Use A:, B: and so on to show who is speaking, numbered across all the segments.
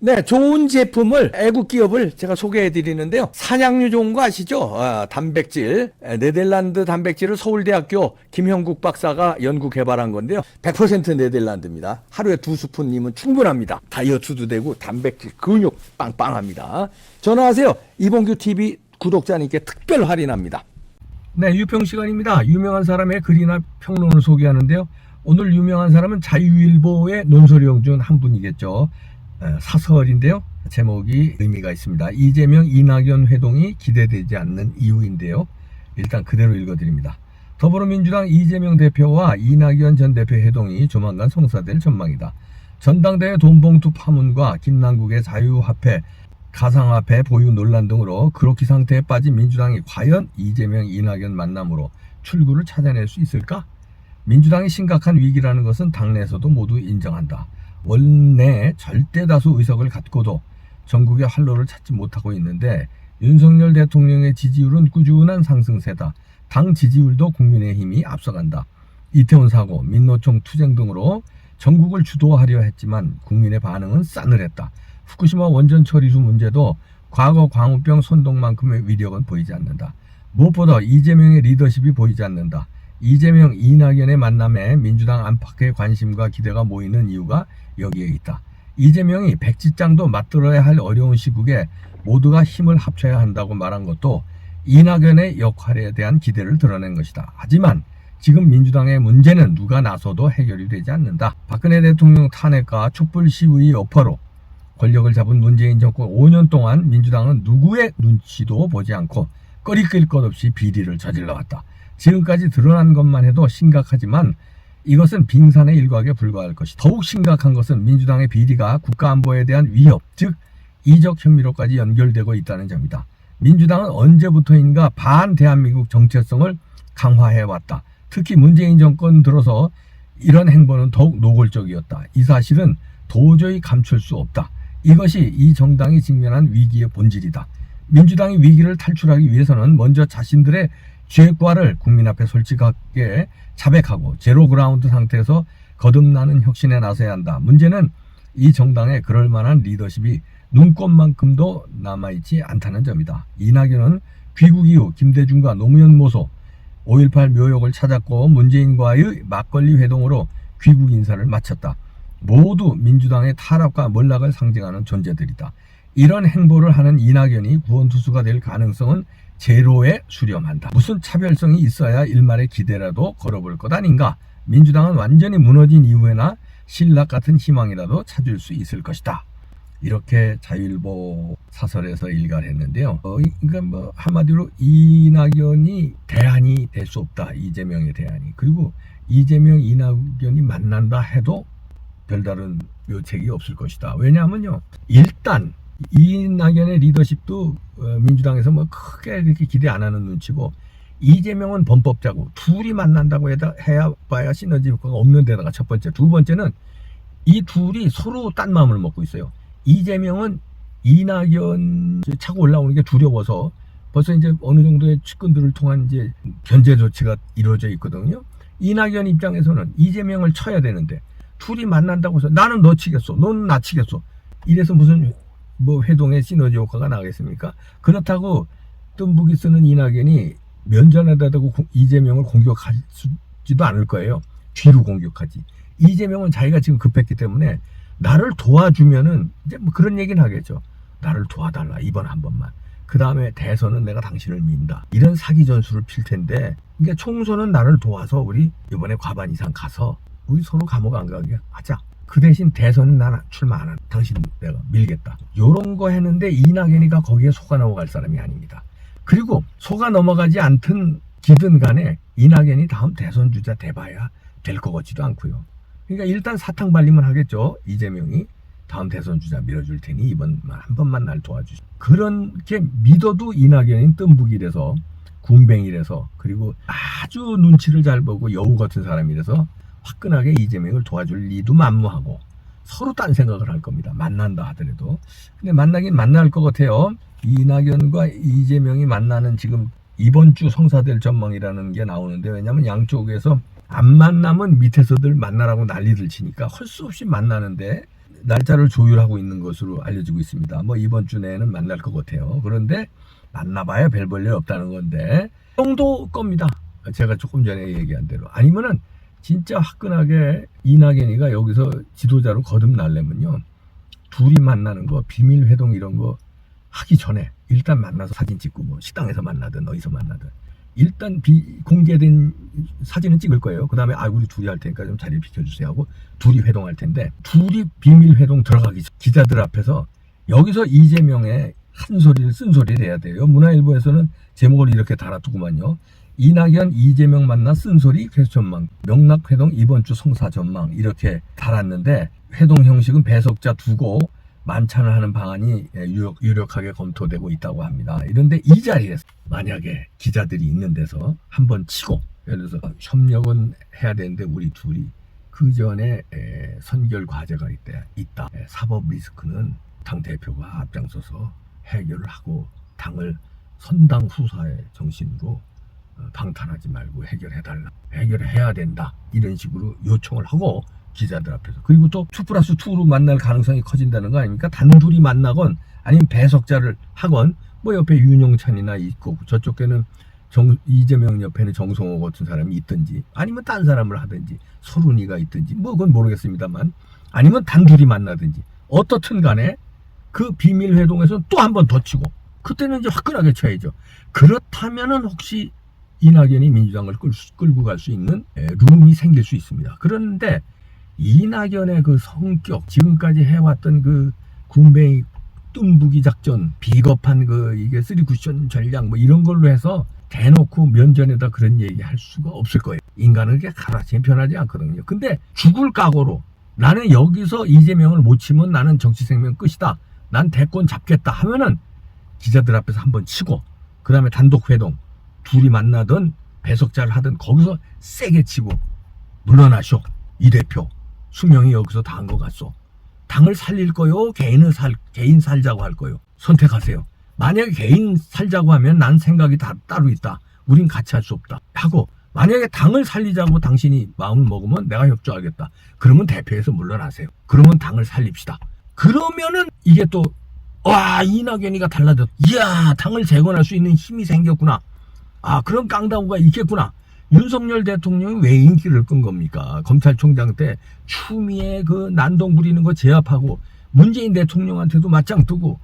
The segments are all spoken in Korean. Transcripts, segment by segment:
A: 네, 좋은 제품을 애국 기업을 제가 소개해 드리는데요. 산양류 좋은 거 아시죠? 단백질, 네덜란드 단백질을 서울대학교 김형국 박사가 연구 개발한 건데요. 100% 네덜란드입니다. 하루에 2스푼이면 충분합니다. 다이어트도 되고 단백질, 근육 빵빵합니다. 전화하세요. 이봉규 TV 구독자님께 특별 할인합니다. 네, 유평 시간입니다. 유명한 사람의 글이나 평론을 소개하는데요. 오늘 유명한 사람은 자유일보의 논설위원 중 한 분이겠죠. 사설인데요. 제목이 의미가 있습니다. 이재명 이낙연 회동이 기대되지 않는 이유인데요. 일단 그대로 읽어드립니다. 더불어민주당 이재명 대표와 이낙연 전 대표 회동이 조만간 성사될 전망이다. 전당대회 돈봉투 파문과 김남국의 자유화폐, 가상화폐 보유 논란 등으로 그로키 상태에 빠진 민주당이 과연 이재명 이낙연 만남으로 출구를 찾아낼 수 있을까? 민주당이 심각한 위기라는 것은 당내에서도 모두 인정한다. 원내 절대다수 의석을 갖고도 전국의 활로를 찾지 못하고 있는데 윤석열 대통령의 지지율은 꾸준한 상승세다. 당 지지율도 국민의힘이 앞서간다. 이태원 사고, 민노총 투쟁 등으로 전국을 주도하려 했지만 국민의 반응은 싸늘했다. 후쿠시마 원전 처리수 문제도 과거 광우병 선동만큼의 위력은 보이지 않는다. 무엇보다 이재명의 리더십이 보이지 않는다. 이재명, 이낙연의 만남에 민주당 안팎의 관심과 기대가 모이는 이유가 여기에 있다. 이재명이 백지장도 맞들어야 할 어려운 시국에 모두가 힘을 합쳐야 한다고 말한 것도 이낙연의 역할에 대한 기대를 드러낸 것이다. 하지만 지금 민주당의 문제는 누가 나서도 해결이 되지 않는다. 박근혜 대통령 탄핵과 촛불 시위 여파로 권력을 잡은 문재인 정권 5년 동안 민주당은 누구의 눈치도 보지 않고 꺼리낄 것 없이 비리를 저질러왔다. 지금까지 드러난 것만 해도 심각하지만 이것은 빙산의 일각에 불과할 것이. 더욱 심각한 것은 민주당의 비리가 국가안보에 대한 위협, 즉 이적 혐의로까지 연결되고 있다는 점이다. 민주당은 언제부터인가 반대한민국 정체성을 강화해왔다. 특히 문재인 정권 들어서 이런 행보는 더욱 노골적이었다. 이 사실은 도저히 감출 수 없다. 이것이 이 정당이 직면한 위기의 본질이다. 민주당이 위기를 탈출하기 위해서는 먼저 자신들의 죄과를 국민 앞에 솔직하게 자백하고 제로 그라운드 상태에서 거듭나는 혁신에 나서야 한다. 문제는 이 정당에 그럴 만한 리더십이 눈꼽만큼도 남아있지 않다는 점이다. 이낙연은 귀국 이후 김대중과 노무현 모소, 5.18 묘역을 찾았고 문재인과의 막걸리 회동으로 귀국 인사를 마쳤다. 모두 민주당의 타락과 몰락을 상징하는 존재들이다. 이런 행보를 하는 이낙연이 구원투수가 될 가능성은 제로에 수렴한다. 무슨 차별성이 있어야 일말의 기대라도 걸어볼 것 아닌가? 민주당은 완전히 무너진 이후에나 신락 같은 희망이라도 찾을 수 있을 것이다. 이렇게 자유일보 사설에서 일가를 했는데요. 그러니까 한마디로 이낙연이 대안이 될 수 없다. 이재명의 대안이. 그리고 이재명, 이낙연이 만난다 해도 별다른 묘책이 없을 것이다. 왜냐하면요. 일단 이낙연의 리더십도 민주당에서 크게 이렇게 기대 안 하는 눈치고, 이재명은 범법자고 둘이 만난다고 해야 봐야 시너지 효과가 없는 데다가 첫 번째. 두 번째는 이 둘이 서로 딴 마음을 먹고 있어요. 이재명은 이낙연 차고 올라오는 게 두려워서 벌써 이제 어느 정도의 측근들을 통한 이제 견제 조치가 이루어져 있거든요. 이낙연 입장에서는 이재명을 쳐야 되는데 둘이 만난다고 해서 나는 너 치겠어, 너는 나 치겠어. 이래서 무슨 회동의 시너지 효과가 나겠습니까? 그렇다고 뜸부기 쓰는 이낙연이 면전에다 대고 이재명을 공격하지도 않을 거예요. 뒤로 공격하지. 이재명은 자기가 지금 급했기 때문에 나를 도와주면은 이제 그런 얘기는 하겠죠. 나를 도와달라, 이번 한 번만. 그 다음에 대선은 내가 당신을 민다. 이런 사기 전술을 필 텐데, 그러니까 총선은 나를 도와서 우리 이번에 과반 이상 가서 우리 서로 감옥 안 가게 하자. 그 대신 대선은 난 출마 안 한다. 당신 내가 밀겠다. 요런 거 했는데 이낙연이가 거기에 속아 넘어갈 사람이 아닙니다. 그리고 속아 넘어가지 않든 기든 간에 이낙연이 다음 대선 주자 돼봐야 될 것 같지도 않고요. 그러니까 일단 사탕 발림을 하겠죠. 이재명이 다음 대선 주자 밀어줄 테니 이번만 한 번만 날 도와주시. 그렇게 믿어도 이낙연이 뜸부기라서 군뱅이라서 그리고 아주 눈치를 잘 보고 여우 같은 사람이라서 화끈하게 이재명을 도와줄 리도 만무하고 서로 딴 생각을 할 겁니다. 만난다 하더라도. 근데 만나긴 만날 것 같아요. 이낙연과 이재명이 만나는 지금 이번 주 성사될 전망이라는 게 나오는데, 왜냐면 양쪽에서 안 만나면 밑에서들 만나라고 난리들 치니까 할 수 없이 만나는데 날짜를 조율하고 있는 것으로 알려지고 있습니다. 뭐 이번 주 내에는 만날 것 같아요. 그런데 만나봐야 별 볼 일 없다는 건데 이 정도 겁니다. 제가 조금 전에 얘기한 대로. 아니면은 진짜 화끈하게 이낙연이가 여기서 지도자로 거듭나려면요, 둘이 만나는 거, 비밀 회동 이런 거 하기 전에 일단 만나서 사진 찍고, 뭐 식당에서 만나든 어디서 만나든 일단 공개된 사진은 찍을 거예요. 그 다음에 우리 둘이 할 테니까 좀 자리를 비켜주세요 하고 둘이 회동할 텐데, 둘이 비밀 회동 들어가기 전 기자들 앞에서 여기서 이재명의 한 소리를 쓴 소리를 해야 돼요. 문화일보에서는 제목을 이렇게 달아두고만요. 이낙연 이재명 만나 쓴소리 회수전망, 명락회동 이번 주 성사 전망, 이렇게 달았는데, 회동 형식은 배석자 두고 만찬을 하는 방안이 유력하게 검토되고 있다고 합니다. 이런데 이 자리에서 만약에 기자들이 있는 데서 한번 치고, 예를 들어서 협력은 해야 되는데 우리 둘이 그 전에 선결 과제가 있다. 사법 리스크는 당 대표가 앞장서서 해결을 하고 당을 선당 후사의 정신으로 방탄하지 말고 해결해달라, 해결해야 된다, 이런 식으로 요청을 하고 기자들 앞에서. 그리고 또 2+2로 만날 가능성이 커진다는 거 아닙니까? 단둘이 만나건 아니면 배석자를 하건, 뭐 옆에 윤영찬이나 있고 저쪽에는 이재명 옆에는 정성호 같은 사람이 있든지, 아니면 딴 사람을 하든지 서른이가 있든지, 뭐 그건 모르겠습니다만, 아니면 단둘이 만나든지 어떻든 간에 그 비밀 회동에서 또 한 번 더 치고, 그때는 이제 화끈하게 쳐야죠. 그렇다면은 혹시 이낙연이 민주당을 끌고 갈 수 있는 룸이 생길 수 있습니다. 그런데 이낙연의 그 성격, 지금까지 해왔던 그 군뱅이 뜸부기 작전, 비겁한 이게 3쿠션 전략, 뭐 이런 걸로 해서 대놓고 면전에다 그런 얘기 할 수가 없을 거예요. 인간은 그게 하루아침에 변하지 않거든요. 근데 죽을 각오로 나는 여기서 이재명을 못 치면 나는 정치 생명 끝이다, 난 대권 잡겠다 하면은 기자들 앞에서 한번 치고, 그 다음에 단독 회동, 둘이 만나든 배석자를 하든 거기서 세게 치고, 물러나쇼 이 대표 수명이 여기서 다 한 것 같소, 당을 살릴 거요, 개인 살자고 할 거요, 선택하세요. 만약에 개인 살자고 하면 난 생각이 따로 있다, 우린 같이 할 수 없다 하고, 만약에 당을 살리자고 당신이 마음을 먹으면 내가 협조하겠다, 그러면 대표에서 물러나세요. 그러면 당을 살립시다. 그러면은 이게 또 이낙연이가 달라졌, 이야, 당을 재건할 수 있는 힘이 생겼구나, 그런 깡다구가 있겠구나. 윤석열 대통령이 왜 인기를 끈 겁니까? 검찰총장 때 추미애 그 난동 부리는 거 제압하고 문재인 대통령한테도 맞짱 뜨고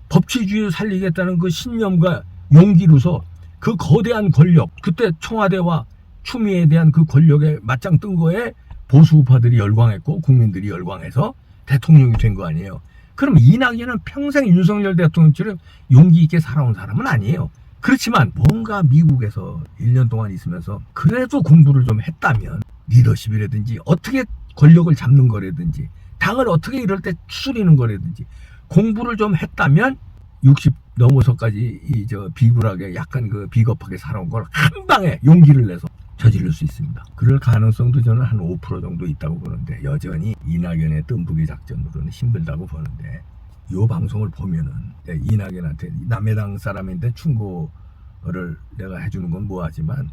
A: 법치주의를 살리겠다는 그 신념과 용기로서 그 거대한 권력, 그때 청와대와 추미애에 대한 그 권력에 맞짱 뜬 거에 보수우파들이 열광했고 국민들이 열광해서 대통령이 된 거 아니에요. 그럼 이낙연은 평생 윤석열 대통령처럼 용기 있게 살아온 사람은 아니에요. 그렇지만 뭔가 미국에서 1년 동안 있으면서 그래도 공부를 좀 했다면, 리더십이라든지 어떻게 권력을 잡는 거라든지 당을 어떻게 이럴 때 추스리는 거라든지 공부를 좀 했다면 60 넘어서까지 비굴하게 약간 비겁하게 살아온 걸 한 방에 용기를 내서 저지를 수 있습니다. 그럴 가능성도 저는 한 5% 정도 있다고 보는데, 여전히 이낙연의 뜸부기 작전으로는 힘들다고 보는데, 이 방송을 보면은 이낙연한테 남의 당 사람인데 충고를 내가 해주는 건 뭐하지만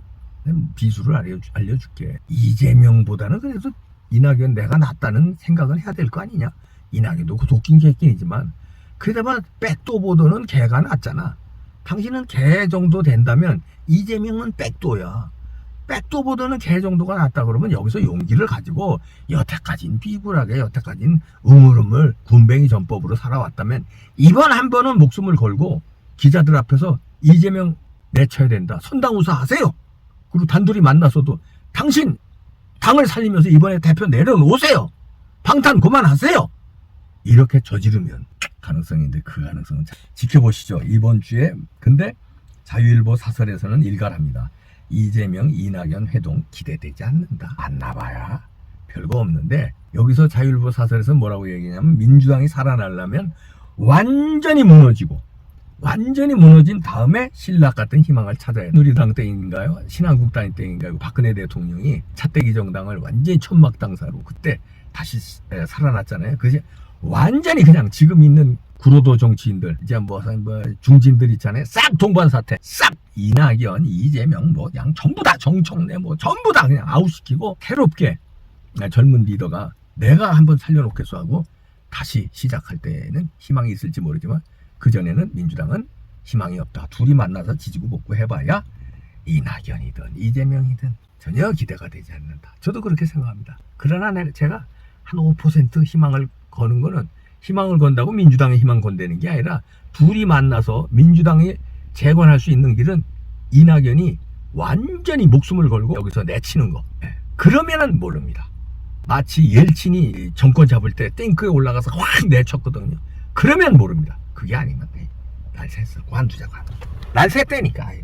A: 비수를 알려줄게. 이재명보다는 그래도 이낙연 내가 낫다는 생각은 해야 될 거 아니냐. 이낙연도 도끼인 개끼이지만 그래도 백도 보도는 개가 낫잖아. 당신은 개 정도 된다면 이재명은 백도야. 백도 보도는 개 정도가 낫다 그러면 여기서 용기를 가지고 여태까지는 비굴하게, 여태까지는 우물우물 군뱅이 전법으로 살아왔다면 이번 한 번은 목숨을 걸고 기자들 앞에서 이재명 내쳐야 된다, 선당우사 하세요. 그리고 단둘이 만나서도 당신 당을 살리면서 이번에 대표 내려놓으세요, 방탄 그만하세요, 이렇게 저지르면 가능성인데, 그 가능성은 지켜보시죠, 이번 주에. 근데 자유일보 사설에서는 일갈합니다. 이재명 이낙연 회동 기대되지 않는다. 만나봐야 별거 없는데, 여기서 자유일보 사설에서 뭐라고 얘기하냐면, 민주당이 살아나려면 완전히 무너진 다음에 신락 같은 희망을 찾아야 돼. 누리당 때인가요? 신한국당 때인가요? 박근혜 대통령이 차떼기 정당을 완전히 천막당사로 그때 다시 살아났잖아요. 그지? 완전히 그냥 지금 있는 구로도 정치인들, 이제 뭐 중진들 있잖아요. 싹 동반 사퇴, 싹 이낙연, 이재명 그냥 전부 다, 정청래 전부 다 그냥 아웃시키고, 새롭게 젊은 리더가 내가 한번 살려놓겠어 하고 다시 시작할 때는 희망이 있을지 모르지만 그전에는 민주당은 희망이 없다. 둘이 만나서 지지고 볶고 해봐야 이낙연이든 이재명이든 전혀 기대가 되지 않는다. 저도 그렇게 생각합니다. 그러나 제가 한 5% 희망을 거는 거는, 희망을 건다고 민주당에 희망 건다는 게 아니라 둘이 만나서 민주당이 재건할 수 있는 길은 이낙연이 완전히 목숨을 걸고 여기서 내치는 거. 그러면은 모릅니다. 마치 옐친이 정권 잡을 때 탱크에 올라가서 확 내쳤거든요. 그러면 모릅니다. 그게 아니면 날 샜어. 관두자고. 날 샜다니까.